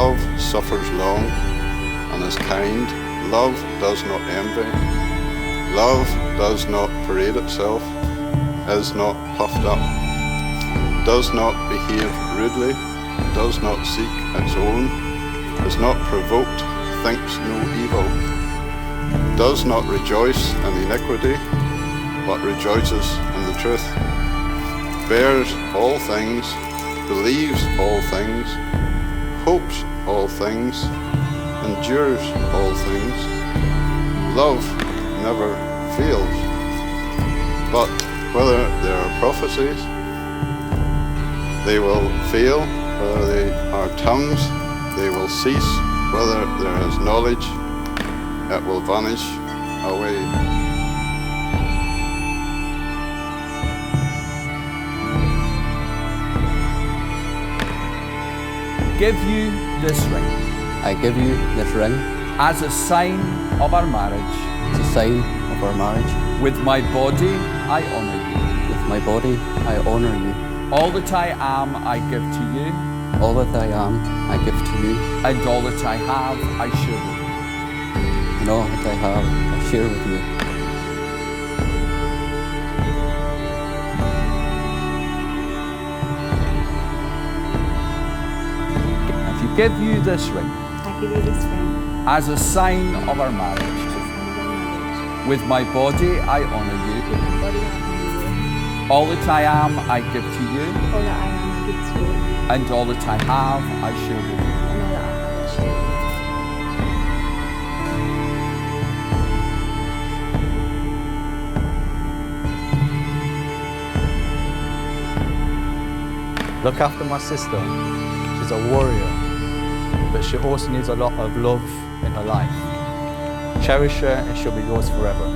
Love suffers long and is kind. Love does not envy. Love does not parade itself, is not puffed up, does not behave rudely, does not seek its own, is not provoked, thinks no evil, does not rejoice in iniquity, but rejoices in the truth, bears all things, believes all things, hopes all things, endures all things. Love never fails. But whether there are prophecies, they will fail. Whether they are tongues, they will cease. Whether there is knowledge, it will vanish away. Give you this ring I give you this ring as a sign of our marriage. as a sign of our marriage. With my body, I honor you. With my body, I honor you. All that I am, I give to you, All that I am, I give to you, and all that I have, I share with you. and all that I have, I share with you. If you give you this ring I give you this ring as a sign of our marriage. as a sign of our marriage. With my body, I honor you. With my body, I honor you. All that I am, I give to you, All that I am, I give to you. and all that I have, I share with you. And all that I have, I share with you. Look after my sister. She's a warrior, but she also needs a lot of love in her life. Cherish her and she'll be yours forever.